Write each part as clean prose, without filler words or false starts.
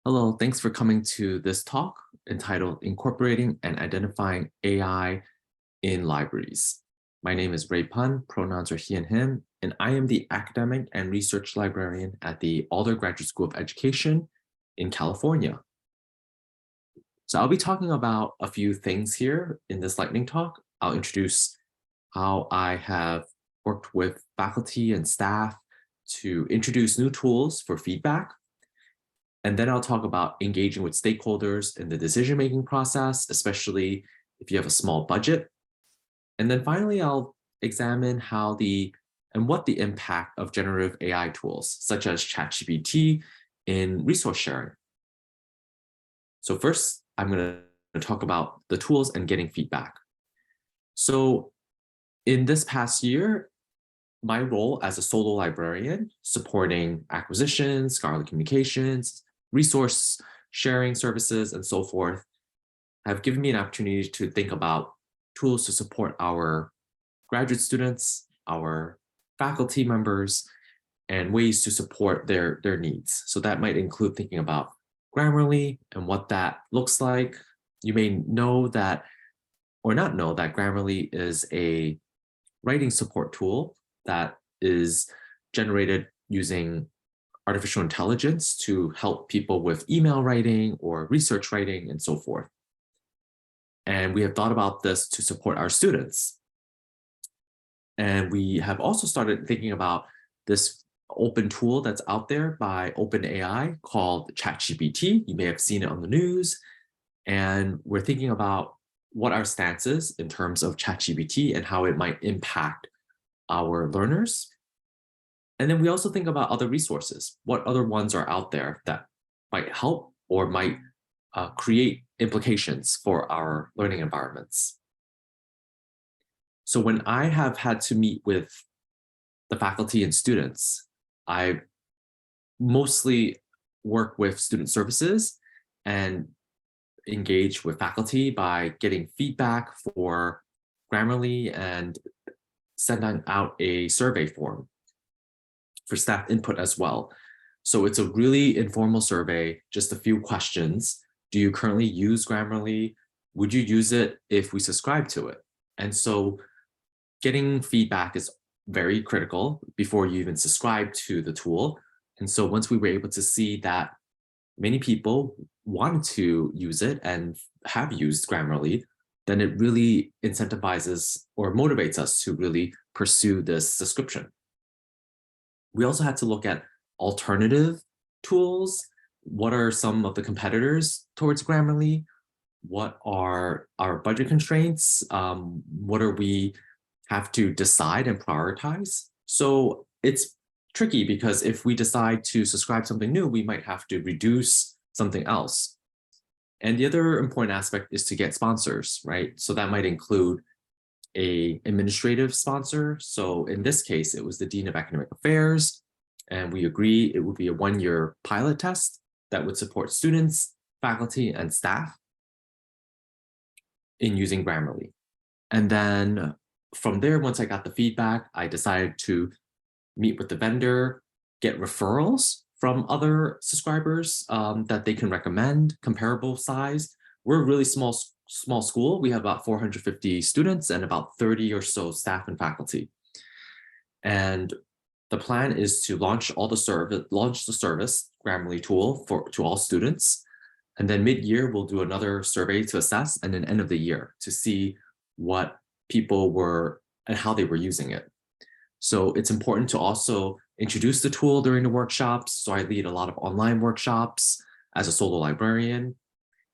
Hello, thanks for coming to this talk entitled Incorporating and Identifying AI in Libraries. My name is Ray Pun, pronouns are he and him, and I am the academic and research librarian at the Alder Graduate School of Education in California. So I'll be talking about a few things here in this lightning talk. I'll introduce how I have worked with faculty and staff to introduce new tools for feedback. And then I'll talk about engaging with stakeholders in the decision-making process, especially if you have a small budget. And then finally, I'll examine how what the impact of generative AI tools, such as ChatGPT, in resource sharing. So first, I'm going to talk about the tools and getting feedback. So in this past year, my role as a solo librarian, supporting acquisitions, scholarly communications, resource sharing services, and so forth, have given me an opportunity to think about tools to support our graduate students, our faculty members, and ways to support their needs. So that might include thinking about Grammarly and what that looks like. You may know that, or not know that Grammarly is a writing support tool that is generated using artificial intelligence to help people with email writing or research writing and so forth. And we have thought about this to support our students. And we have also started thinking about this open tool that's out there by OpenAI called ChatGPT. You may have seen it on the news. And we're thinking about what our stance is in terms of ChatGPT and how it might impact our learners. And then we also think about other resources. What other ones are out there that might help or might create implications for our learning environments? So when I have had to meet with the faculty and students, I mostly work with student services and engage with faculty by getting feedback for Grammarly and sending out a survey form for staff input as well. So it's a really informal survey, just a few questions. Do you currently use Grammarly? Would you use it if we subscribe to it? And so getting feedback is very critical before you even subscribe to the tool. And so once we were able to see that many people wanted to use it and have used Grammarly, then it really incentivizes or motivates us to really pursue this subscription. We also had to look at alternative tools. What are some of the competitors towards Grammarly? What are our budget constraints? What are we have to decide and prioritize? So it's tricky because if we decide to subscribe something new, we might have to reduce something else. And the other important aspect is to get sponsors, right? So that might include an administrative sponsor. So in this case, it was the Dean of Academic Affairs, and we agree it would be a one-year pilot test that would support students, faculty, and staff in using Grammarly. And then from there, once I got the feedback, I decided to meet with the vendor, get referrals from other subscribers that they can recommend, comparable size. We're a really small school. We have about 450 students and about 30 or so staff and faculty. And the plan is to launch the service Grammarly tool to all students. And then mid-year, we'll do another survey to assess, and then end of the year to see what people were and how they were using it. So it's important to also introduce the tool during the workshops. So I lead a lot of online workshops as a solo librarian.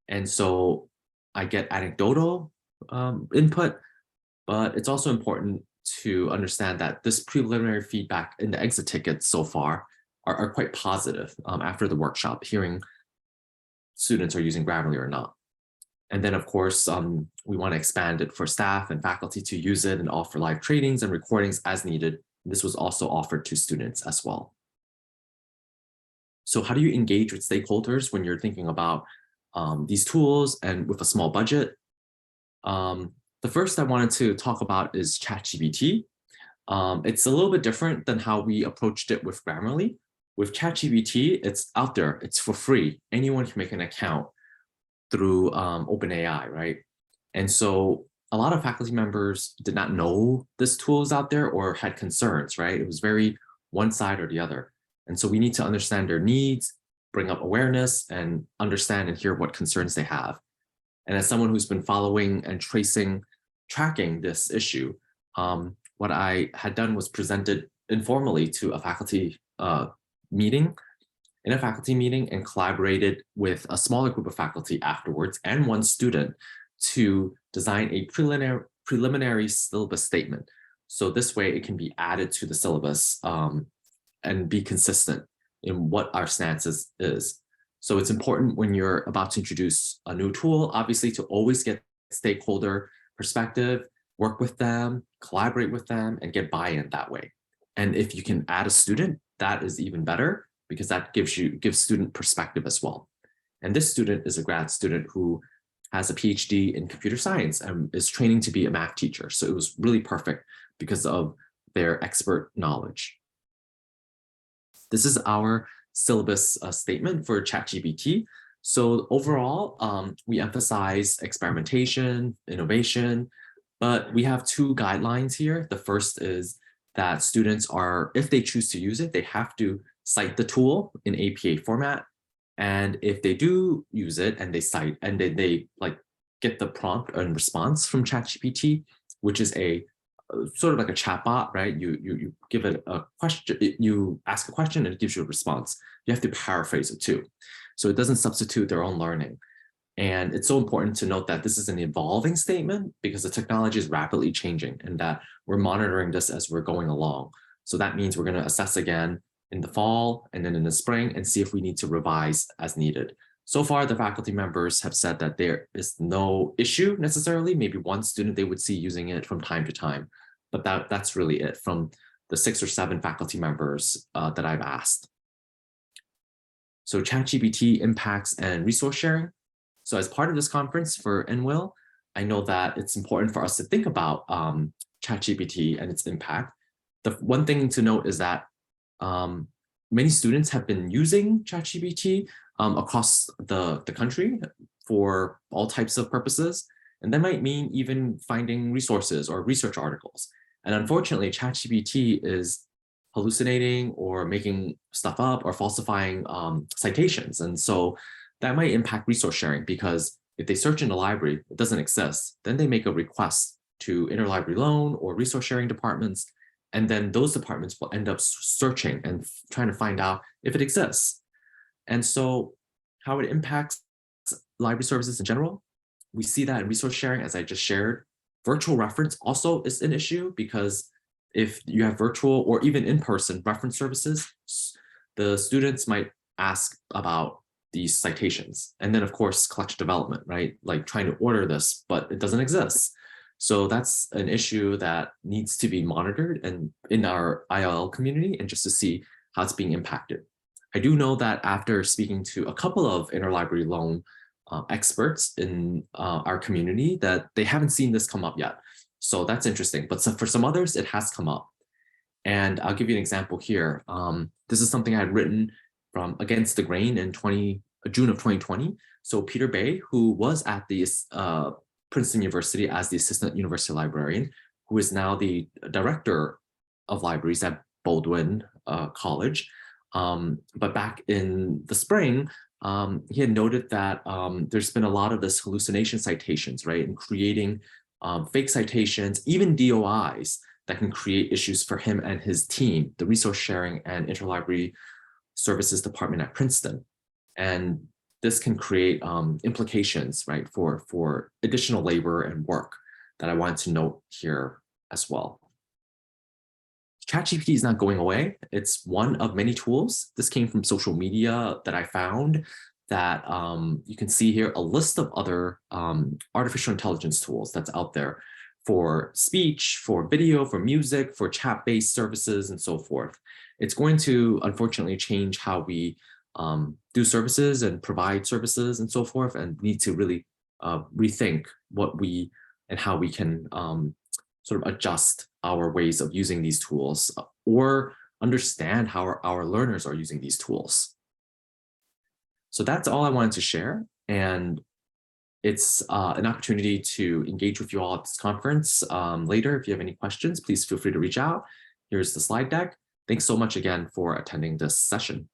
And so I get anecdotal input, but it's also important to understand that this preliminary feedback in the exit tickets so far are quite positive after the workshop, hearing students are using Grammarly or not. And then, of course, we want to expand it for staff and faculty to use it and offer live trainings and recordings as needed. This was also offered to students as well. So how do you engage with stakeholders when you're thinking about these tools and with a small budget? The first I wanted to talk about is ChatGPT. It's a little bit different than how we approached it with Grammarly. with ChatGPT, it's out there, it's for free. Anyone can make an account through OpenAI, right? And so a lot of faculty members did not know this tool is out there or had concerns, right? It was very one side or the other. And so we need to understand their needs, bring up awareness, and understand and hear what concerns they have. And as someone who's been following and tracking this issue, what I had done was presented informally to a faculty meeting, in a faculty meeting, and collaborated with a smaller group of faculty afterwards and one student to design a preliminary syllabus statement. So this way it can be added to the syllabus and be consistent in what our stance is. So it's important when you're about to introduce a new tool, obviously, to always get stakeholder perspective, work with them, collaborate with them, and get buy-in that way. And if you can add a student, that is even better, because that gives student perspective as well. And this student is a grad student who has a PhD in computer science and is training to be a math teacher. So it was really perfect because of their expert knowledge. This is our syllabus statement for ChatGPT. So overall, we emphasize experimentation, innovation, but we have two guidelines here. The first is that students are, if they choose to use it, they have to cite the tool in APA format. And if they do use it and they cite and they like get the prompt and response from ChatGPT, which is a sort of like a chatbot, right? You give it a question, you ask a question and it gives you a response. You have to paraphrase it too. So it doesn't substitute their own learning. And it's so important to note that this is an evolving statement because the technology is rapidly changing and that we're monitoring this as we're going along. So that means we're going to assess again in the fall and then in the spring and see if we need to revise as needed. So far, the faculty members have said that there is no issue necessarily. Maybe one student they would see using it from time to time, but that's really it from the 6 or 7 faculty members that I've asked. So ChatGPT impacts and resource sharing. So as part of this conference for NWILL, I know that it's important for us to think about ChatGPT and its impact. The one thing to note is that many students have been using ChatGPT across the country for all types of purposes. And that might mean even finding resources or research articles. And unfortunately, ChatGPT is hallucinating or making stuff up or falsifying citations. And so that might impact resource sharing, because if they search in the library, it doesn't exist, then they make a request to interlibrary loan or resource sharing departments. And then those departments will end up searching and trying to find out if it exists. And so how it impacts library services in general, we see that in resource sharing, as I just shared. Virtual reference also is an issue, because if you have virtual or even in-person reference services, the students might ask about these citations. And then of course, collection development, right? Like trying to order this, but it doesn't exist. So that's an issue that needs to be monitored and in our ILL community, and just to see how it's being impacted. I do know that after speaking to a couple of interlibrary loan experts in our community, that they haven't seen this come up yet. So that's interesting. But for some others, it has come up. And I'll give you an example here. This is something I had written from Against the Grain in June of 2020. So Peter Bay, who was at the Princeton University as the assistant university librarian, who is now the director of libraries at Baldwin College. But back in the spring, he had noted that there's been a lot of this hallucination citations, right? And creating fake citations, even DOIs that can create issues for him and his team, the resource sharing and interlibrary services department at Princeton. And this can create implications, right, for additional labor and work that I wanted to note here as well. ChatGPT is not going away. It's one of many tools. This came from social media that I found, that you can see here a list of other artificial intelligence tools that's out there for speech, for video, for music, for chat-based services, and so forth. It's going to, unfortunately, change how we do services and provide services and so forth, and need to really rethink what we and how we can sort of adjust our ways of using these tools, or understand how our learners are using these tools. So that's all I wanted to share. And it's an opportunity to engage with you all at this conference later. If you have any questions, please feel free to reach out. Here's the slide deck. Thanks so much again for attending this session.